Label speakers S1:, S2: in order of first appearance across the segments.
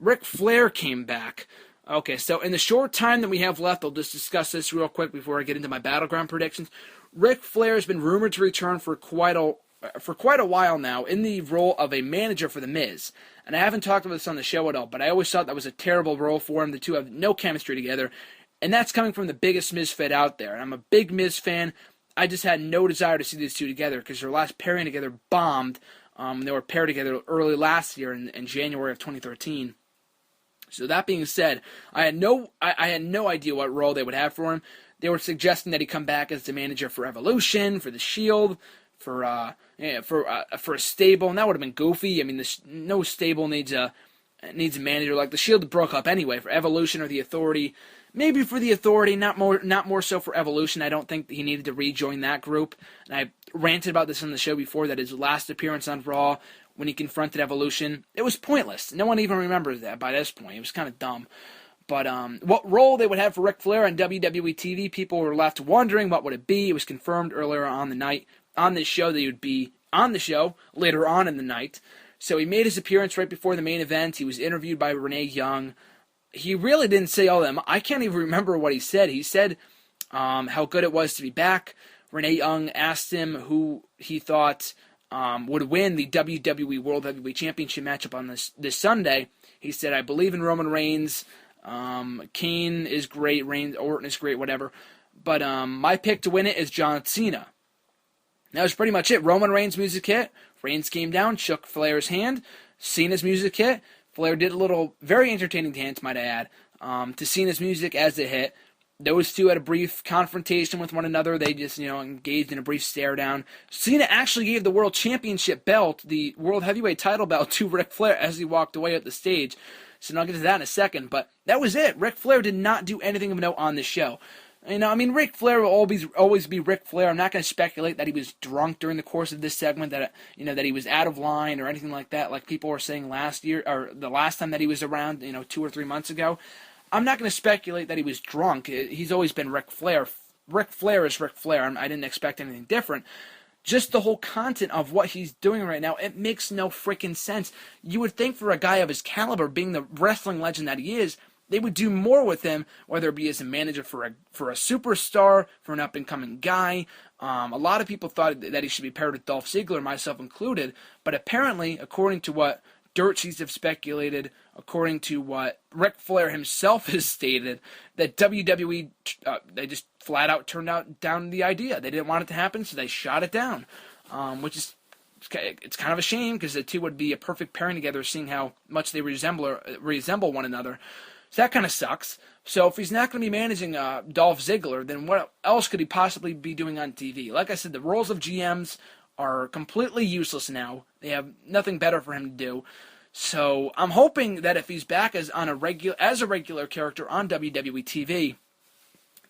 S1: Ric Flair came back. Okay, so in the short time that we have left, I'll just discuss this real quick before I get into my Battleground predictions. Ric Flair has been rumored to return for quite a while now in the role of a manager for The Miz. And I haven't talked about this on the show at all, but I always thought that was a terrible role for him. The two have no chemistry together, and that's coming from the biggest Miz fan out there. And I'm a big Miz fan. I just had no desire to see these two together because their last pairing together bombed. They were paired together early last year in January of 2013. So that being said, I had no idea what role they would have for him. They were suggesting that he come back as the manager for Evolution, for the Shield, for a stable, and that would have been goofy. I mean, no stable needs a manager. Like the Shield broke up anyway. For Evolution or the Authority, maybe for the Authority, not more so for Evolution. I don't think he needed to rejoin that group. And I ranted about this on the show before, that his last appearance on Raw, when he confronted Evolution, it was pointless. No one even remembers that by this point. It was kind of dumb. But what role they would have for Ric Flair on WWE TV, people were left wondering what would it be. It was confirmed earlier on the night on this show that he would be on the show later on in the night. So he made his appearance right before the main event. He was interviewed by Renee Young. He really didn't say all that. I can't even remember what he said. He said how good it was to be back. Renee Young asked him who he thought would win the WWE World Heavyweight Championship matchup on this Sunday. He said, I believe in Roman Reigns. Kane is great. Orton is great, whatever. But my pick to win it is John Cena. That was pretty much it. Roman Reigns' music hit. Reigns came down, shook Flair's hand. Cena's music hit. Flair did a little, very entertaining dance, might I add, to Cena's music as it hit. Those two had a brief confrontation with one another. They just, engaged in a brief stare down. Cena actually gave the World Championship belt, the World Heavyweight title belt, to Ric Flair as he walked away up the stage. So I'll get to that in a second. But that was it. Ric Flair did not do anything of note on the show. Ric Flair will always be Ric Flair. I'm not going to speculate that he was drunk during the course of this segment, that that he was out of line or anything like that, like people were saying last year or the last time that he was around, 2 or 3 months ago. I'm not going to speculate that he was drunk. He's always been Ric Flair. Ric Flair is Ric Flair. I didn't expect anything different. Just the whole content of what he's doing right now, it makes no freaking sense. You would think for a guy of his caliber, being the wrestling legend that he is, they would do more with him, whether it be as a manager for a superstar, for an up-and-coming guy. A lot of people thought that he should be paired with Dolph Ziggler, myself included. But apparently, according to what dirt sheets have speculated, according to what Ric Flair himself has stated, that WWE, they just flat out turned down the idea. They didn't want it to happen, so they shot it down, which is, it's kind of a shame because the two would be a perfect pairing together, seeing how much they resemble one another. So that kind of sucks. So if he's not going to be managing Dolph Ziggler, then what else could he possibly be doing on TV? Like I said, the roles of GMs are completely useless now. They have nothing better for him to do. So I'm hoping that if he's back as a regular character on WWE TV,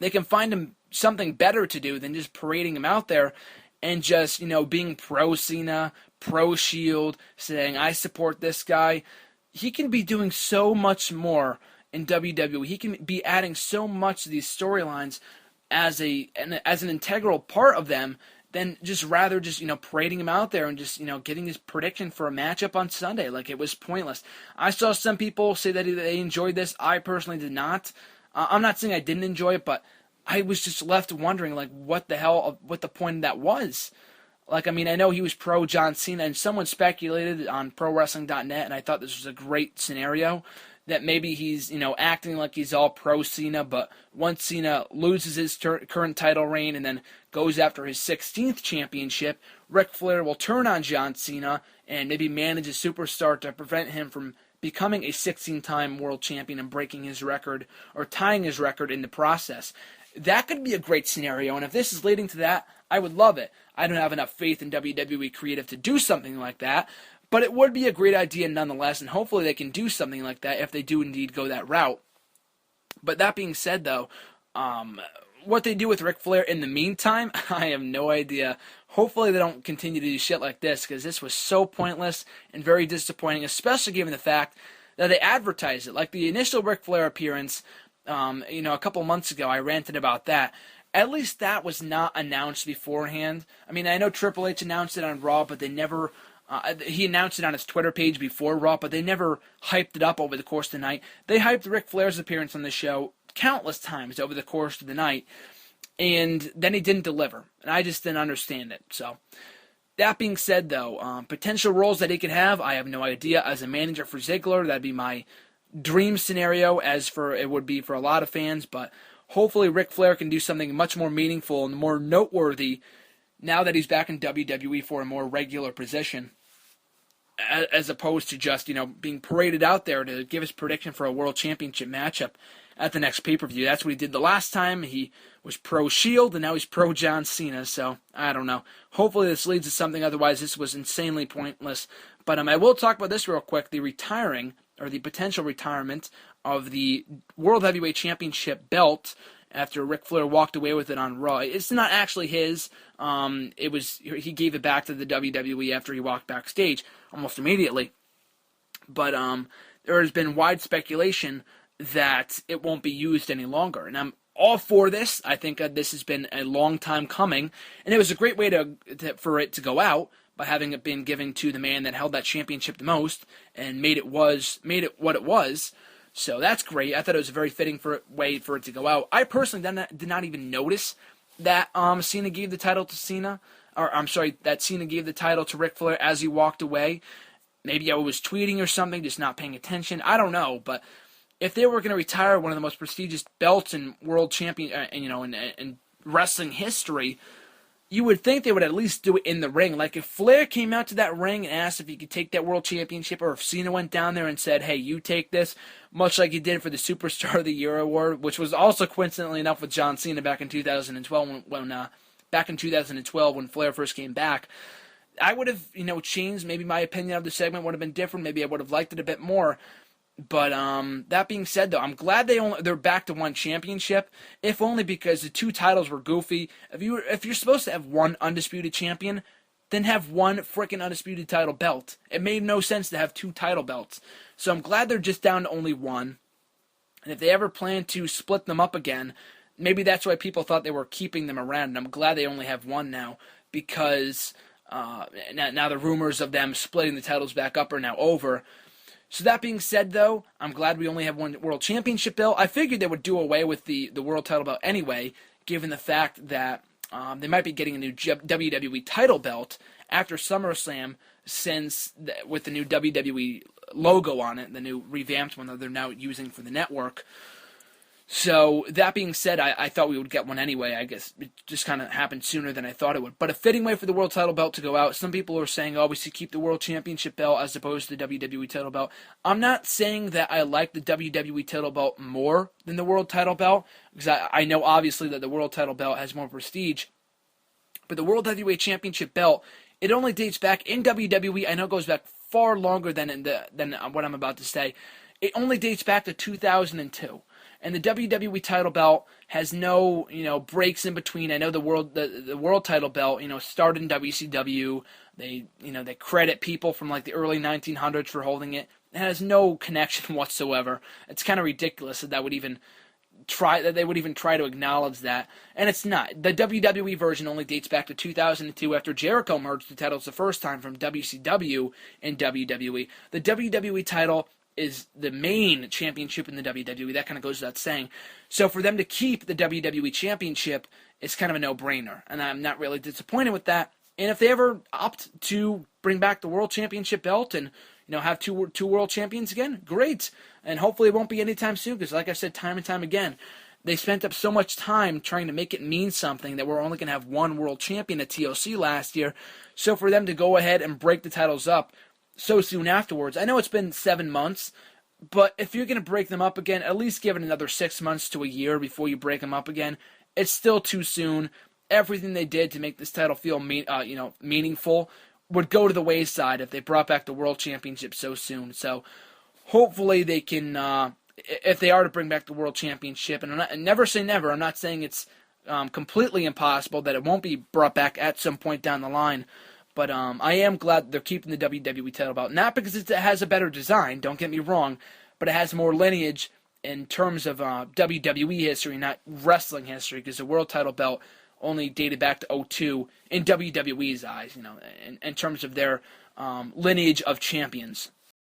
S1: they can find him something better to do than just parading him out there and just, being pro Cena, pro Shield, saying, I support this guy. He can be doing so much more in WWE. He can be adding so much to these storylines as an integral part of them than just parading him out there and just, getting his prediction for a matchup on Sunday. Like, it was pointless. I saw some people say that they enjoyed this. I personally did not. I'm not saying I didn't enjoy it, but I was just left wondering, what the point of that was. I know he was pro John Cena, and someone speculated on ProWrestling.net, and I thought this was a great scenario, that maybe he's, acting like he's all pro Cena, but once Cena loses his current title reign and then goes after his 16th championship, Ric Flair will turn on John Cena and maybe manage a superstar to prevent him from becoming a 16-time world champion and breaking his record or tying his record in the process. That could be a great scenario, and if this is leading to that, I would love it. I don't have enough faith in WWE Creative to do something like that, but it would be a great idea nonetheless, and hopefully they can do something like that if they do indeed go that route. But that being said, though, what they do with Ric Flair in the meantime, I have no idea. Hopefully they don't continue to do shit like this, because this was so pointless and very disappointing, especially given the fact that they advertised it. Like the initial Ric Flair appearance, a couple months ago, I ranted about that. At least that was not announced beforehand. I know Triple H announced it on Raw, but they never He announced it on his Twitter page before Raw, but they never hyped it up over the course of the night. They hyped Ric Flair's appearance on the show countless times over the course of the night, and then he didn't deliver, and I just didn't understand it. So, that being said, though, potential roles that he could have, I have no idea. As a manager for Ziggler, that'd be my dream scenario, as for it would be for a lot of fans, but hopefully Ric Flair can do something much more meaningful and more noteworthy now that he's back in WWE for a more regular position, as opposed to just, being paraded out there to give his prediction for a World Championship matchup at the next pay-per-view. That's what he did the last time. He was pro-Shield, and now he's pro-John Cena, so I don't know. Hopefully this leads to something, otherwise this was insanely pointless. But I will talk about this real quick, the potential retirement of the World Heavyweight Championship belt after Ric Flair walked away with it on Raw. It's not actually his. He gave it back to the WWE after he walked backstage almost immediately. But there has been wide speculation that it won't be used any longer, and I'm all for this. I think this has been a long time coming, and it was a great way for it to go out by having it been given to the man that held that championship the most and made it what it was. So that's great. I thought it was a very fitting way for it to go out. I personally did not even notice that Cena gave the title to that Cena gave the title to Ric Flair as he walked away. Maybe I was tweeting or something, just not paying attention. I don't know, but if they were going to retire one of the most prestigious belts in world champion, in wrestling history, you would think they would at least do it in the ring. Like if Flair came out to that ring and asked if he could take that world championship, or if Cena went down there and said, "Hey, you take this," much like he did for the Superstar of the Year award, which was also coincidentally enough with John Cena back in 2012 when Flair first came back. I would have, changed. Maybe my opinion of the segment would have been different. Maybe I would have liked it a bit more. But that being said, though, I'm glad they're back to one championship, if only because the two titles were goofy. If you're supposed to have one undisputed champion, then have one freaking undisputed title belt. It made no sense to have two title belts. So I'm glad they're just down to only one. And if they ever plan to split them up again, maybe that's why people thought they were keeping them around. And I'm glad they only have one now, because now the rumors of them splitting the titles back up are now over. So that being said, though, I'm glad we only have one World Championship belt. I figured they would do away with the World title belt anyway, given the fact that they might be getting a new WWE title belt after SummerSlam, with the new WWE logo on it, the new revamped one that they're now using for the network. So, that being said, I thought we would get one anyway. I guess it just kind of happened sooner than I thought it would. But a fitting way for the World title belt to go out. Some people are saying, we should keep the World Championship belt as opposed to the WWE title belt. I'm not saying that I like the WWE title belt more than the World title belt, because I know obviously that the World title belt has more prestige. But the World Heavyweight Championship belt, it only dates back in WWE. I know it goes back far longer than what I'm about to say. It only dates back to 2002. And the WWE title belt has no, breaks in between. I know the world title belt, started in WCW. They credit people from like the early 1900s for holding it. It has no connection whatsoever. It's kind of ridiculous that they would even try to acknowledge that. And it's not. The WWE version only dates back to 2002 after Jericho merged the titles the first time from WCW and WWE. The WWE title is the main championship in the WWE. That kind of goes without saying. So for them to keep the WWE championship is kind of a no-brainer, and I'm not really disappointed with that. And if they ever opt to bring back the World Championship belt and have two world champions again, great. And hopefully it won't be anytime soon, because like I've said time and time again, they spent up so much time trying to make it mean something that we're only going to have one world champion at TLC last year. So for them to go ahead and break the titles up so soon afterwards. I know it's been 7 months, but if you're going to break them up again, at least give it another 6 months to a year before you break them up again. It's still too soon. Everything they did to make this title feel meaningful would go to the wayside if they brought back the World Championship so soon. So hopefully they can, if they are to bring back the World Championship, and never say never, I'm not saying it's completely impossible that it won't be brought back at some point down the line. But I am glad they're keeping the WWE title belt. Not because it has a better design, don't get me wrong, but it has more lineage in terms of WWE history, not wrestling history, because the world title belt only dated back to 2002 in WWE's eyes, in terms of their lineage of champions.